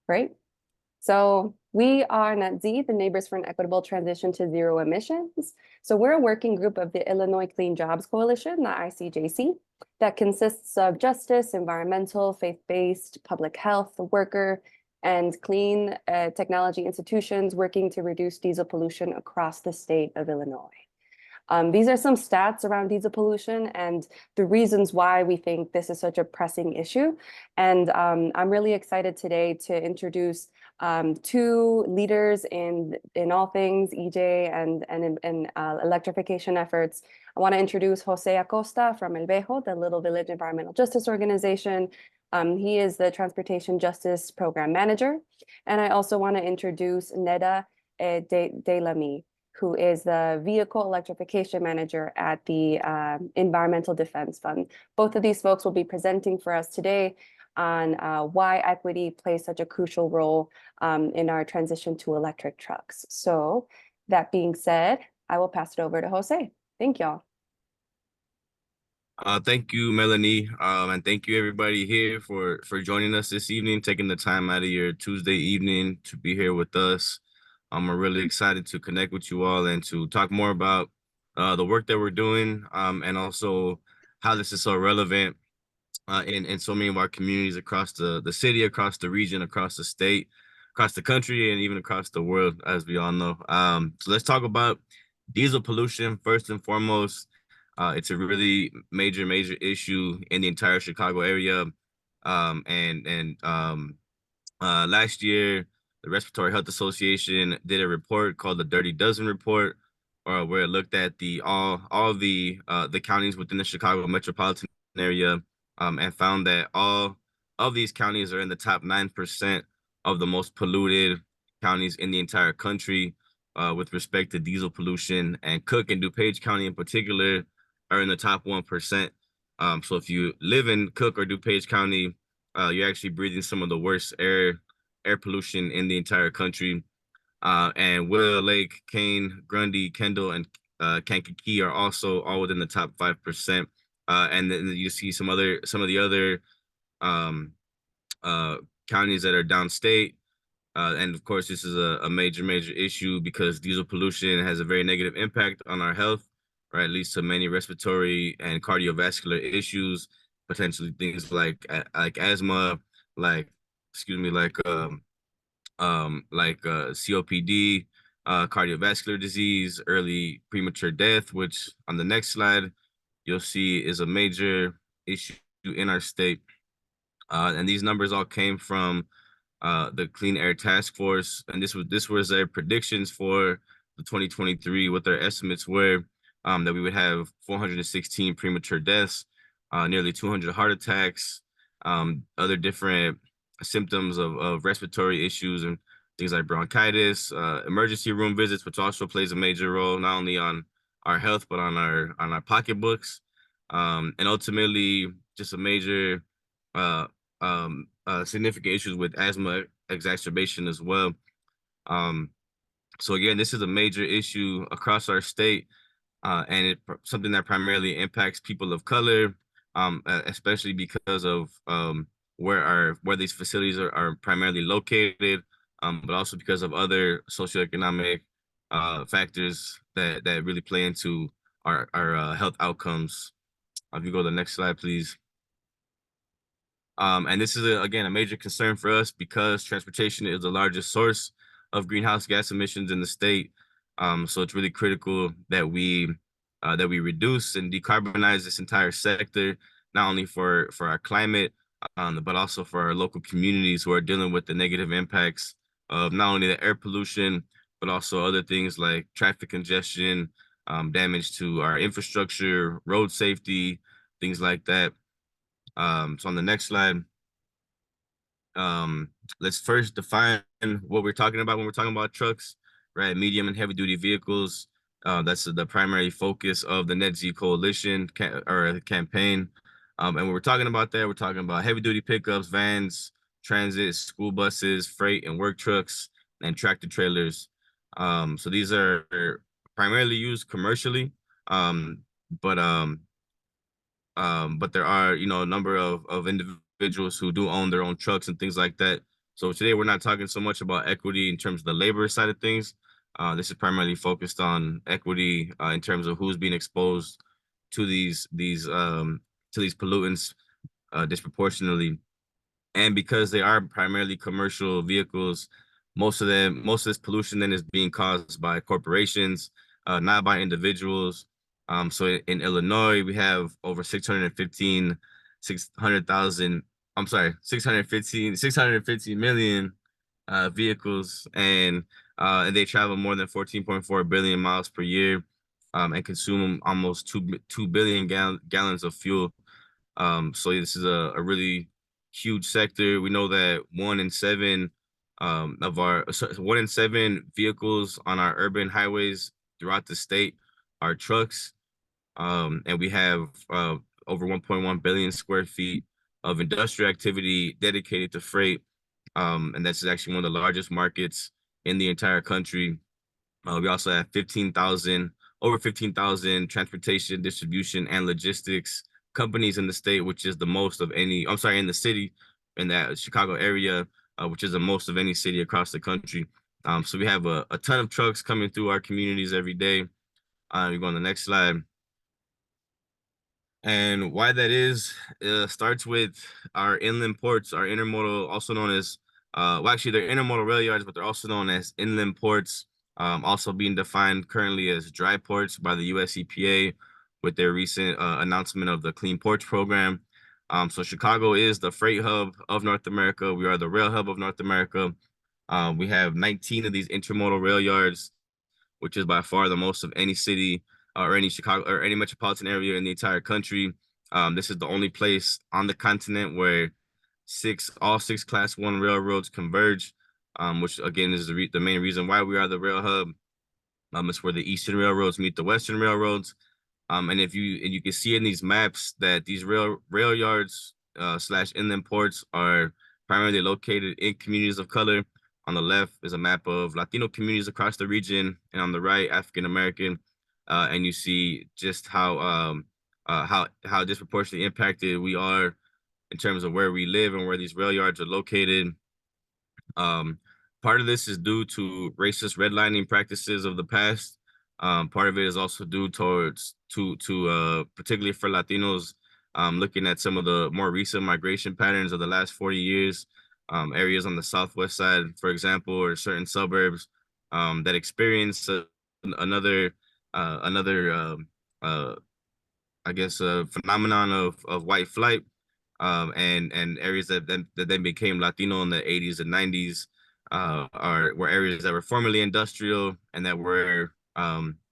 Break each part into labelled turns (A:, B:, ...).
A: Great. So we are NetZ, the Neighbors for an Equitable Transition to Zero Emissions. So we're a working group of the Illinois Clean Jobs Coalition, the ICJC, that consists of justice, environmental, faith-based, public health, worker, and clean technology institutions working to reduce diesel pollution across the state of Illinois. These are some stats around diesel pollution and the reasons why we think this is such a pressing issue. And I'm really excited today to introduce two leaders in all things EJ and electrification efforts. I want to introduce Jose Acosta from El Vejo, the Little Village Environmental Justice Organization. He is the Transportation Justice Program Manager. And I also want to introduce Neda Delamy, who is the Vehicle Electrification Manager at the Environmental Defense Fund. Both of these folks will be presenting for us today on why equity plays such a crucial role in our transition to electric trucks. So that being said, I will pass it over to Jose. Thank y'all.
B: Thank you, Melanie, and thank you everybody here for joining us this evening, taking the time out of your Tuesday evening to be here with us. I'm really excited to connect with you all and to talk more about the work that we're doing, and also how this is so relevant in so many of our communities across the city, across the region, across the state, across the country, and even across the world, as we all know. So let's talk about diesel pollution first and foremost. It's a really major issue in the entire Chicago area. Last year, the Respiratory Health Association did a report called the Dirty Dozen Report, where it looked at all the counties within the Chicago metropolitan area, and found that all of these counties are in the top 9% of the most polluted counties in the entire country, with respect to diesel pollution. And Cook and DuPage County in particular are in the top 1%. So if you live in Cook or DuPage County, you're actually breathing some of the worst air pollution in the entire country. And Willow Lake, Kane, Grundy, Kendall, and Kankakee are also all within the top 5%. And then you see some of the other counties that are downstate. And of course, this is a major issue because diesel pollution has a very negative impact on our health, right? It leads to many respiratory and cardiovascular issues, potentially things like asthma, like COPD, cardiovascular disease, early premature death, which on the next slide you'll see is a major issue in our state. And these numbers all came from the Clean Air Task Force, and this was their predictions for the 2023. What their estimates were, that we would have 416 premature deaths, nearly 200 heart attacks, other different symptoms of respiratory issues and things like bronchitis, emergency room visits, which also plays a major role not only on our health but on our pocketbooks, and ultimately just a major significant issues with asthma exacerbation as well. So again, this is a major issue across our state, and it's something that primarily impacts people of color, especially because of where these facilities are primarily located, but also because of other socioeconomic factors that really play into our health outcomes. If you go to the next slide, please. And this is again a major concern for us because transportation is the largest source of greenhouse gas emissions in the state. So it's really critical that we reduce and decarbonize this entire sector, not only for our climate, but also for our local communities who are dealing with the negative impacts of not only the air pollution, but also other things like traffic congestion, damage to our infrastructure, road safety, things like that. So on the next slide, let's first define what we're talking about when we're talking about trucks, right? Medium and heavy duty vehicles. That's the primary focus of the NetZ Coalition campaign. And when we're talking about that, we're talking about heavy duty pickups, vans, transit, school buses, freight and work trucks, and tractor trailers. So these are primarily used commercially, but there are, a number of individuals who do own their own trucks and things like that So today we're not talking so much about equity in terms of the labor side of things. This is primarily focused on equity in terms of who's being exposed to these pollutants disproportionately. And because they are primarily commercial vehicles, most of this pollution then is being caused by corporations, not by individuals. So in Illinois, we have over 615 million vehicles, and they travel more than 14.4 billion miles per year, and consume almost 2 billion gallons of fuel. So this is a really huge sector. We know that 1 in 7 1 in 7 vehicles on our urban highways throughout the state are trucks. And we have over 1.1 billion square feet of industrial activity dedicated to freight. And that's actually one of the largest markets in the entire country. We also have over 15,000 transportation, distribution, and logistics companies in the state, which is the most of any, I'm sorry, in the city, in that Chicago area, which is the most of any city across the country. So we have a ton of trucks coming through our communities every day. We go on the next slide. And why that is, starts with our inland ports, our intermodal, also known as, well, actually, they're intermodal rail yards, but they're also known as inland ports, also being defined currently as dry ports by the US EPA with their recent announcement of the Clean Ports Program. So Chicago is the freight hub of North America. We are the rail hub of North America. We have 19 of these intermodal rail yards, which is by far the most of any city or any Chicago or any metropolitan area in the entire country. This is the only place on the continent where all six Class 1 railroads converge, which again is the main reason why we are the rail hub. It's where the eastern railroads meet the western railroads. And you can see in these maps that these rail yards slash inland ports are primarily located in communities of color. On the left is a map of Latino communities across the region, and on the right, African American. And you see just how disproportionately impacted we are in terms of where we live and where these rail yards are located. Part of this is due to racist redlining practices of the past. Part of it is also due towards particularly for Latinos, looking at some of the more recent migration patterns of the last 40 years. Areas on the southwest side, for example, or certain suburbs that experience another I guess phenomenon of white flight, and areas that then became Latino in the 80s and 90s were areas that were formerly industrial and that were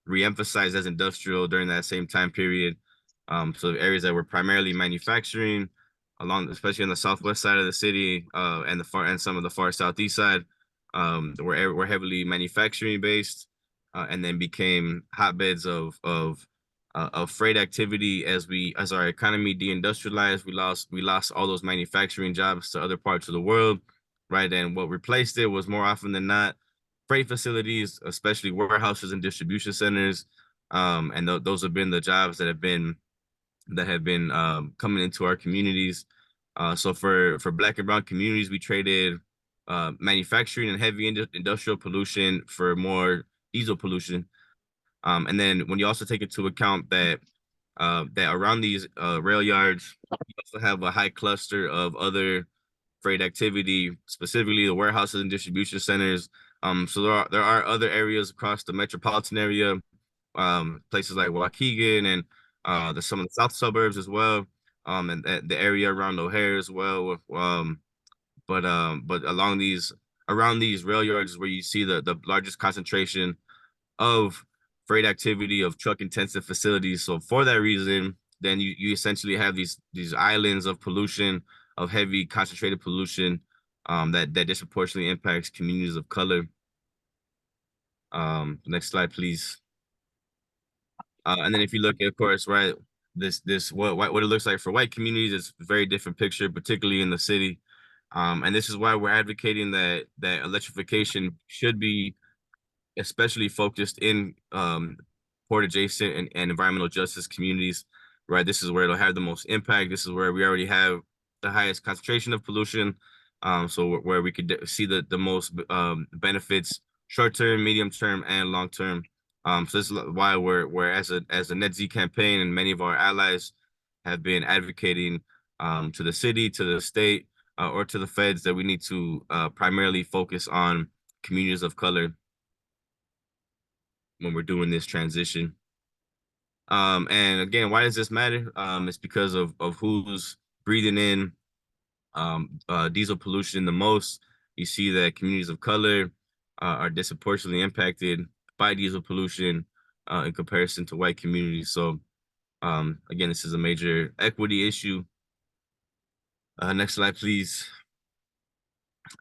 B: re-emphasized as industrial during that same time period. So areas that were primarily manufacturing, especially on the southwest side of the city, and some of the far southeast side, were heavily manufacturing based, and then became hotbeds of freight activity as our economy deindustrialized. We lost all those manufacturing jobs to other parts of the world, right? And what replaced it was more often than not freight facilities, especially warehouses and distribution centers. And those have been the jobs that have been coming into our communities. So for Black and brown communities, we traded manufacturing and heavy industrial pollution for more diesel pollution. And then when you also take into account that around these rail yards, you also have a high cluster of other freight activity, specifically the warehouses and distribution centers. So there are other areas across the metropolitan area, places like Waukegan and some of the south suburbs as well, and the area around O'Hare as well. But around these rail yards is where you see the largest concentration of freight activity, of truck intensive facilities. So for that reason, then you essentially have these islands of pollution, of heavy concentrated pollution, that disproportionately impacts communities of color. Next slide, please. And then if you look at, of course, right, what it looks like for white communities, it's a very different picture, particularly in the city. And this is why we're advocating that electrification should be especially focused in port adjacent and environmental justice communities, right? This is where it'll have the most impact. This is where we already have the highest concentration of pollution. So where we could see the most benefits short term, medium term, and long term. So this is why we're as a NetZ campaign, and many of our allies have been advocating to the city, to the state, or to the feds that we need to primarily focus on communities of color when we're doing this transition. And again, why does this matter? It's because of who's breathing in diesel pollution the most. You see that communities of color are disproportionately impacted by diesel pollution in comparison to white communities. So again, this is a major equity issue. Next slide, please.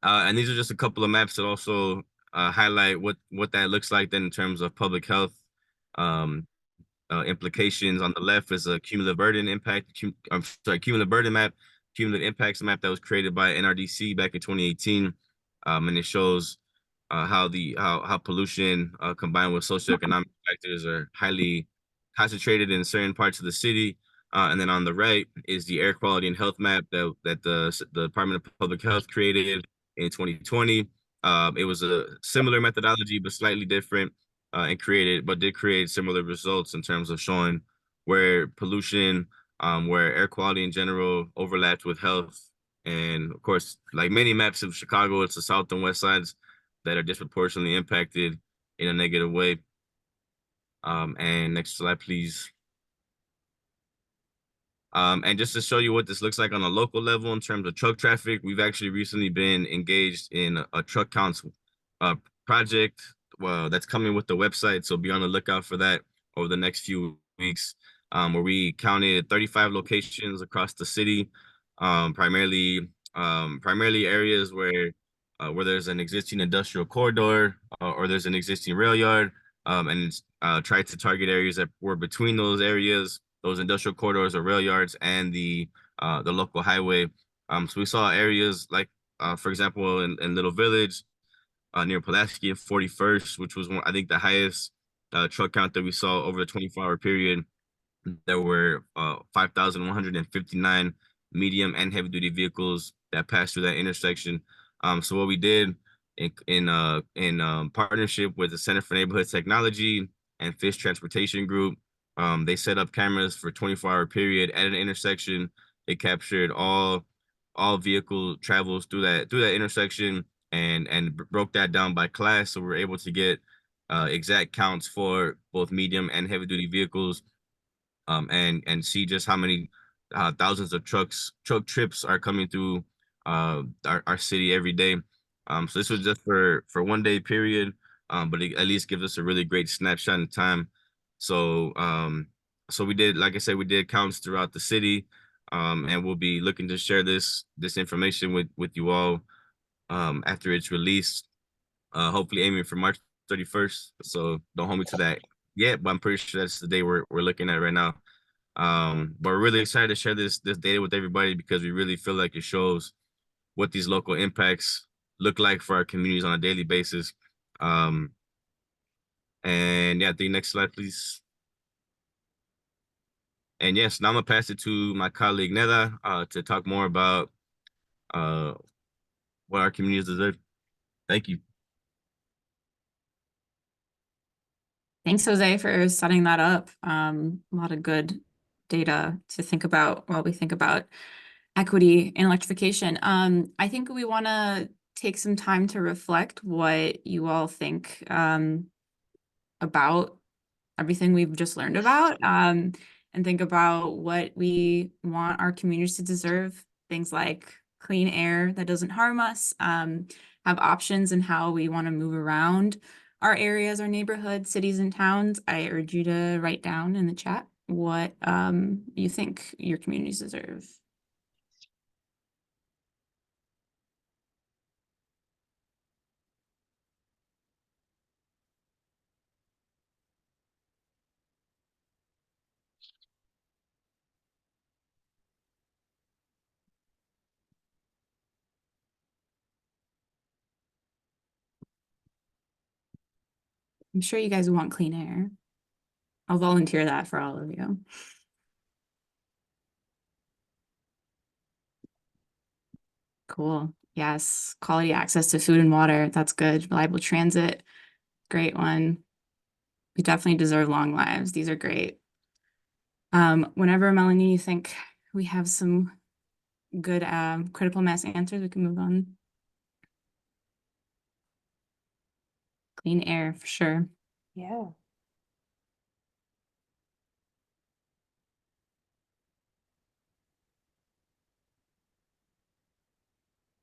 B: And these are just a couple of maps that also highlight what that looks like then in terms of public health implications. On the left is a cumulative burden impact. Cumulative burden map, cumulative impacts map that was created by NRDC back in 2018, and it shows how pollution combined with socioeconomic factors are highly concentrated in certain parts of the city. And then on the right is the air quality and health map that the Department of Public Health created in 2020. It was a similar methodology, but slightly different, and did create similar results in terms of showing where pollution, where air quality in general overlapped with health. And of course, like many maps of Chicago, it's the south and west sides that are disproportionately impacted in a negative way. And next slide, please. And just to show you what this looks like on a local level in terms of truck traffic, we've actually recently been engaged in a truck counts project that's coming with the website. So be on the lookout for that over the next few weeks, where we counted 35 locations across the city, primarily areas where there's an existing industrial corridor or there's an existing rail yard, and tried to target areas that were between those areas, those industrial corridors or rail yards, and the local highway. So we saw areas like, for example, in Little Village, near Pulaski and 41st, which was I think the highest truck count that we saw over the 24-hour period. There were 5,159 medium and heavy duty vehicles that passed through that intersection. So what we did in partnership with the Center for Neighborhood Technology and Fish Transportation Group, they set up cameras for 24-hour period at an intersection. They captured all vehicle travels through that intersection and broke that down by class. So we're able to get exact counts for both medium and heavy duty vehicles, and see just how many thousands of truck trips are coming through our city every day. So this was just for 1 day period, but it at least gives us a really great snapshot in time. So so we did, like I said, we did counts throughout the city, and we'll be looking to share this information with you all after it's released, hopefully aiming for March 31st. So don't hold me to that yet, but I'm pretty sure that's the day we're looking at right now. But we're really excited to share this data with everybody because we really feel like it shows what these local impacts look like for our communities on a daily basis. And yeah, the next slide, please. And yes, now I'm gonna pass it to my colleague Neda to talk more about what our communities deserve. Thank you.
C: Thanks, Jose, for setting that up. A lot of good data to think about while we think about equity and electrification. I think we want to take some time to reflect what you all think about everything we've just learned about, and think about what we want our communities to deserve. Things like clean air that doesn't harm us, have options in how we want to move around our areas, our neighborhoods, cities, and towns. I urge you to write down in the chat what you think your communities deserve. I'm sure you guys want clean air. I'll volunteer that for all of you. Cool. Yes, quality access to food and water. That's good. Reliable transit. Great one. We definitely deserve long lives. These are great. Whenever, Melanie, you think we have some good critical mass answers, we can move on. Clean air, for sure.
A: Yeah.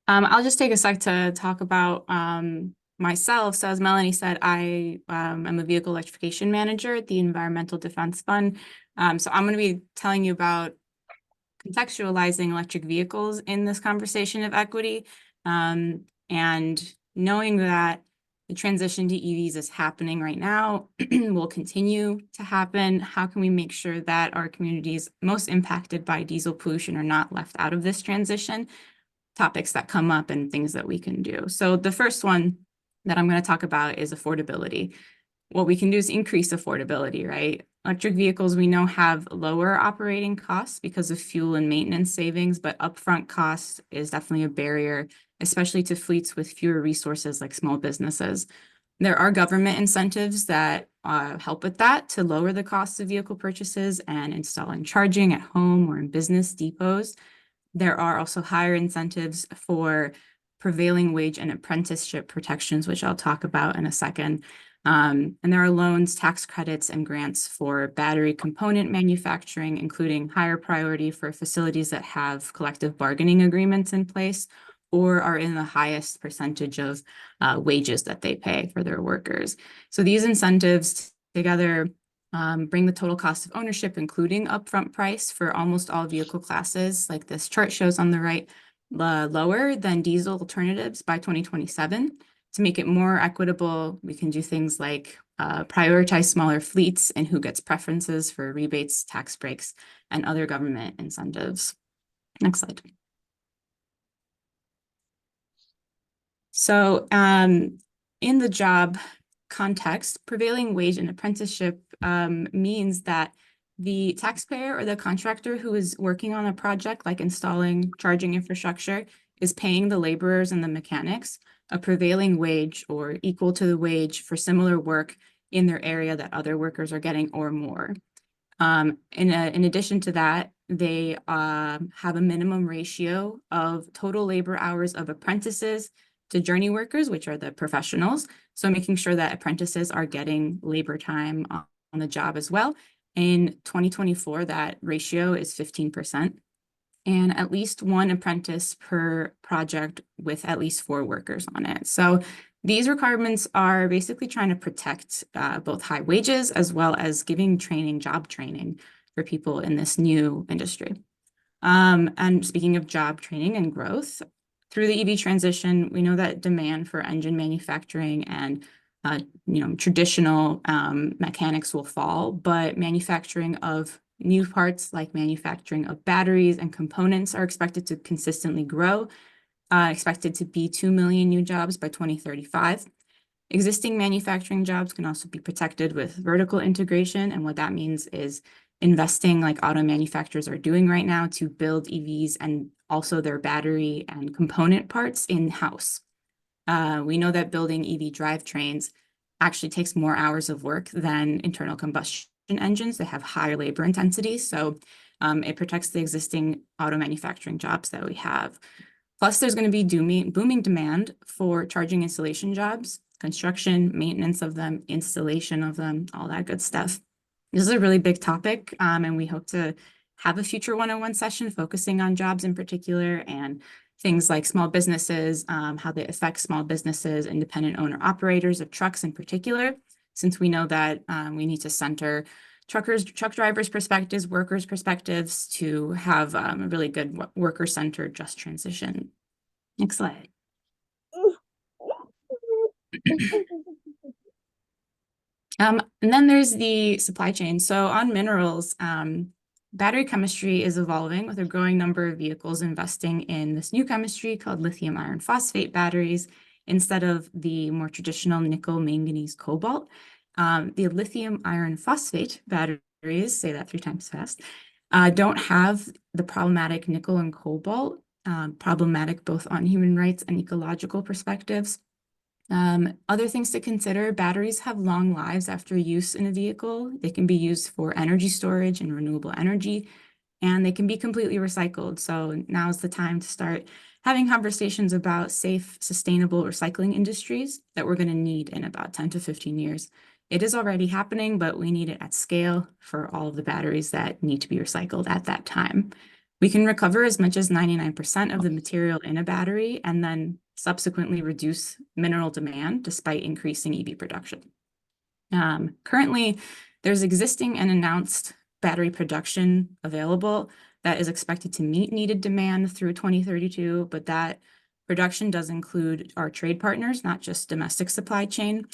C: I'll just take a sec to talk about myself. So as Melanie said, I am a vehicle electrification manager at the Environmental Defense Fund. So I'm going to be telling you about contextualizing electric vehicles in this conversation of equity, and knowing that the transition to EVs is happening right now, will continue to happen. How can we make sure that our communities most impacted by diesel pollution are not left out of this transition? Topics that come up and things that we can do. So the first one that I'm going to talk about is affordability. What we can do is increase affordability, right? Electric vehicles we know have lower operating costs because of fuel and maintenance savings, but upfront cost is definitely a barrier, especially to fleets with fewer resources like small businesses. There are government incentives that help with that to lower the cost of vehicle purchases and installing charging at home or in business depots. There are also higher incentives for prevailing wage and apprenticeship protections, which I'll talk about in a second. And there are loans, tax credits, and grants for battery component manufacturing, including higher priority for facilities that have collective bargaining agreements in place or are in the highest percentage of wages that they pay for their workers. So these incentives together bring the total cost of ownership, including upfront price for almost all vehicle classes, like this chart shows on the right, lower than diesel alternatives by 2027. To make it more equitable, we can do things like prioritize smaller fleets and who gets preferences for rebates, tax breaks, and other government incentives. Next slide. So in the job context, prevailing wage and apprenticeship means that the taxpayer or the contractor who is working on a project like installing charging infrastructure is paying the laborers and the mechanics a prevailing wage or equal to the wage for similar work in their area that other workers are getting or more. In addition to that, they have a minimum ratio of total labor hours of apprentices to journey workers, which are the professionals. So making sure that apprentices are getting labor time on the job as well. In 2024, that ratio is 15%, and at least one apprentice per project with at least 4 workers on it. So these requirements are basically trying to protect both high wages as well as giving training, job training for people in this new industry. And speaking of job training and growth, through the EV transition, we know that demand for engine manufacturing and traditional mechanics will fall, but manufacturing of new parts like manufacturing of batteries and components are expected to consistently grow, expected to be 2 million new jobs by 2035. Existing manufacturing jobs can also be protected with vertical integration, and what that means is investing like auto manufacturers are doing right now to build EVs and also their battery and component parts in-house. We know that building EV drivetrains actually takes more hours of work than internal combustion engines. They have higher labor intensity, so it protects the existing auto manufacturing jobs that we have. Plus, there's going to be booming demand for charging installation jobs, construction, maintenance of them, installation of them, all that good stuff. This is a really big topic, and we hope to have a future 101 session focusing on jobs in particular and things like small businesses, how they affect small businesses, independent owner operators of trucks in particular, since we know that we need to center truck drivers' perspectives, workers' perspectives to have a really good worker-centered just transition. Next slide. And then there's the supply chain. So on minerals, battery chemistry is evolving with a growing number of vehicles investing in this new chemistry called lithium iron phosphate batteries instead of the more traditional nickel, manganese, cobalt. The lithium iron phosphate batteries, say that 3 times fast, don't have the problematic nickel and cobalt problematic both on human rights and ecological perspectives. Other things to consider, batteries have long lives after use in a vehicle. They can be used for energy storage and renewable energy, and they can be completely recycled. So now's the time to start having conversations about safe, sustainable recycling industries that we're going to need in about 10 to 15 years. It is already happening, but we need it at scale for all of the batteries that need to be recycled at that time. We can recover as much as 99% of the material in a battery and then subsequently reduce mineral demand despite increasing EV production. Currently, there's existing and announced battery production available that is expected to meet needed demand through 2032, but that production does include our trade partners, not just domestic supply chain.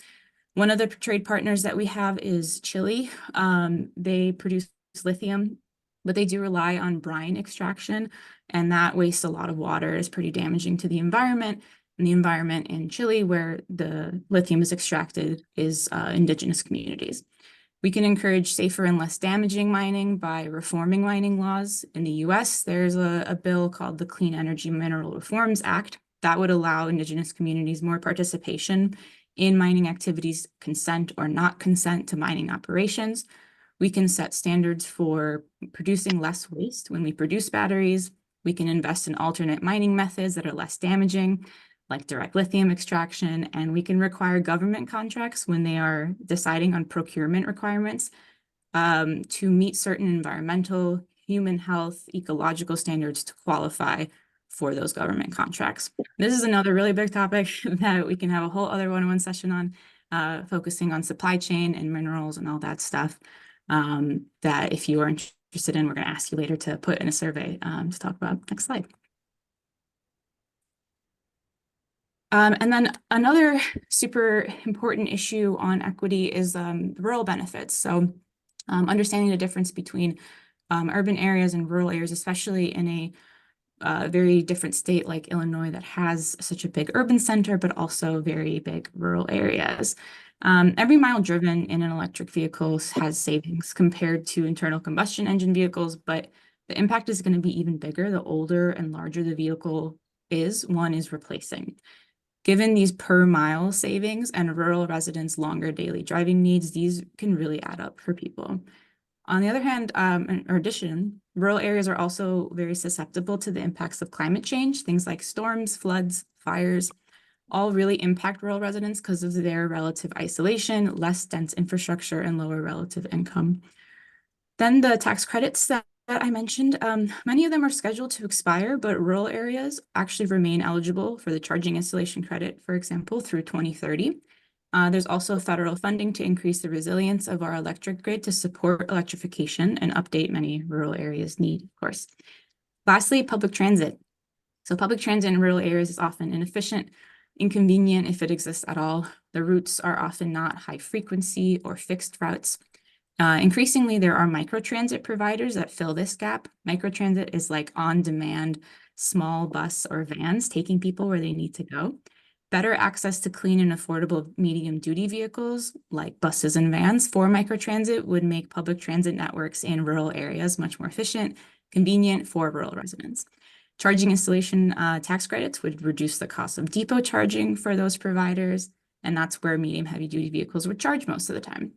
C: One of the trade partners that we have is Chile. They produce lithium, but they do rely on brine extraction, and that wastes a lot of water, is pretty damaging to the environment. And the environment in Chile, where the lithium is extracted, is indigenous communities. We can encourage safer and less damaging mining by reforming mining laws. In the US, there's a bill called the Clean Energy Mineral Reforms Act that would allow indigenous communities more participation in mining activities, consent or not consent to mining operations. We can set standards for producing less waste when we produce batteries. We can invest in alternate mining methods that are less damaging, like direct lithium extraction, and we can require government contracts when they are deciding on procurement requirements to meet certain environmental, human health, ecological standards to qualify for those government contracts. This is another really big topic that we can have a whole other one-on-one session on, focusing on supply chain and minerals and all that stuff that if you are interested in, we're going to ask you later to put in a survey to talk about. Next slide. And then another super important issue on equity is rural benefits. So understanding the difference between urban areas and rural areas, especially in a very different state like Illinois that has such a big urban center, but also very big rural areas. Every mile driven in an electric vehicle has savings compared to internal combustion engine vehicles, but the impact is going to be even bigger the older and larger the vehicle is one is replacing. Given these per mile savings and rural residents' longer daily driving needs, these can really add up for people. On the other hand, in addition, rural areas are also very susceptible to the impacts of climate change. Things like storms, floods, fires, all really impact rural residents because of their relative isolation, less dense infrastructure, and lower relative income. Then the tax credits that I mentioned, many of them are scheduled to expire, but rural areas actually remain eligible for the charging installation credit, for example, through 2030. There's also federal funding to increase the resilience of our electric grid to support electrification and update many rural areas need, of course. Lastly, public transit. So public transit in rural areas is often inefficient, inconvenient if it exists at all. The routes are often not high frequency or fixed routes. Increasingly, there are microtransit providers that fill this gap. Microtransit is like on-demand small bus or vans taking people where they need to go. Better access to clean and affordable medium-duty vehicles like buses and vans for microtransit would make public transit networks in rural areas much more efficient, convenient for rural residents. Charging installation tax credits would reduce the cost of depot charging for those providers, and that's where medium heavy-duty vehicles would charge most of the time.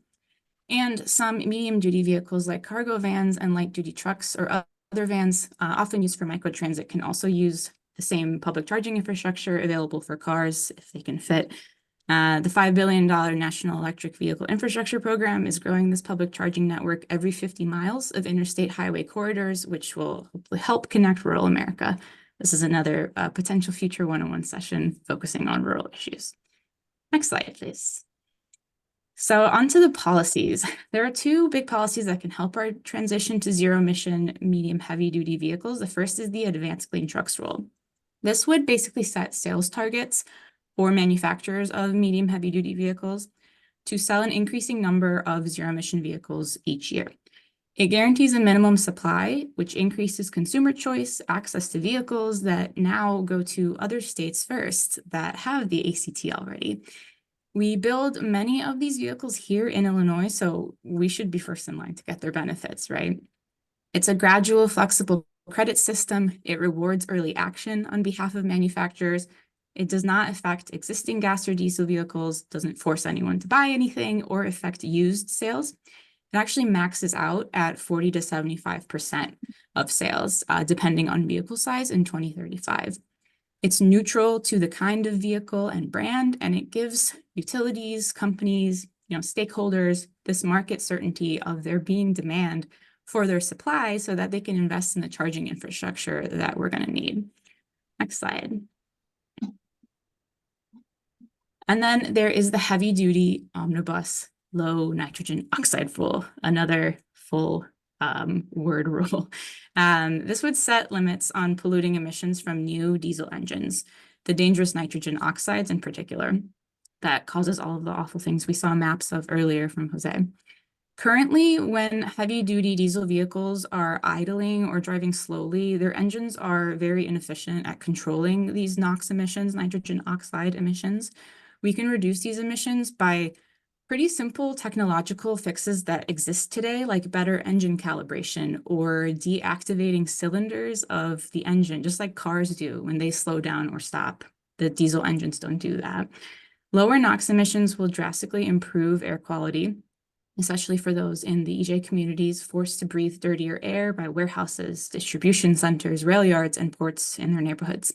C: And some medium-duty vehicles like cargo vans and light-duty trucks or other vans often used for microtransit can also use the same public charging infrastructure available for cars if they can fit. The $5 billion National Electric Vehicle Infrastructure Program is growing this public charging network every 50 miles of interstate highway corridors, which will hopefully help connect rural America. This is another potential future one-on-one session focusing on rural issues. Next slide, please. So onto the policies. There are two big policies that can help our transition to zero-emission medium heavy-duty vehicles. The first is the Advanced Clean Trucks Rule. This would basically set sales targets for manufacturers of medium heavy-duty vehicles to sell an increasing number of zero-emission vehicles each year. It guarantees a minimum supply, which increases consumer choice, access to vehicles that now go to other states first that have the ACT already. We build many of these vehicles here in Illinois, so we should be first in line to get their benefits, right? It's a gradual, flexible credit system. It rewards early action on behalf of manufacturers. It does not affect existing gas or diesel vehicles, doesn't force anyone to buy anything or affect used sales. It actually maxes out at 40 to 75% of sales, depending on vehicle size in 2035. It's neutral to the kind of vehicle and brand, and it gives utilities, companies, stakeholders this market certainty of there being demand for their supply so that they can invest in the charging infrastructure that we're going to need. Next slide. And then there is the heavy duty omnibus low nitrogen oxide rule, another full word rule. This would set limits on polluting emissions from new diesel engines, the dangerous nitrogen oxides in particular, that causes all of the awful things we saw maps of earlier from Jose. Currently, when heavy-duty diesel vehicles are idling or driving slowly, their engines are very inefficient at controlling these NOx emissions, nitrogen oxide emissions. We can reduce these emissions by pretty simple technological fixes that exist today, like better engine calibration or deactivating cylinders of the engine, just like cars do when they slow down or stop. The diesel engines don't do that. Lower NOx emissions will drastically improve air quality, especially for those in the EJ communities forced to breathe dirtier air by warehouses, distribution centers, rail yards, and ports in their neighborhoods.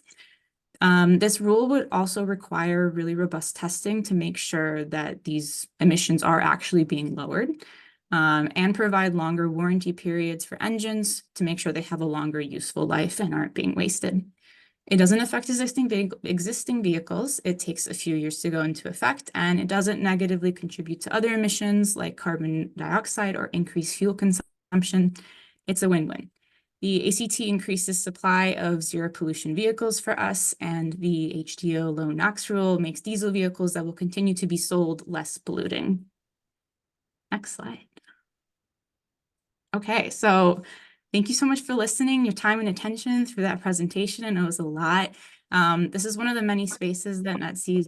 C: This rule would also require really robust testing to make sure that these emissions are actually being lowered, and provide longer warranty periods for engines to make sure they have a longer useful life and aren't being wasted. It doesn't affect existing vehicles. It takes a few years to go into effect, and it doesn't negatively contribute to other emissions like carbon dioxide or increased fuel consumption. It's a win-win. The ACT increases supply of zero pollution vehicles for us, and the HDO low NOx rule makes diesel vehicles that will continue to be sold less polluting. Next slide. Okay, so thank you so much for listening, your time and attention through that presentation. I know it was a lot. This is one of the many spaces that NETC is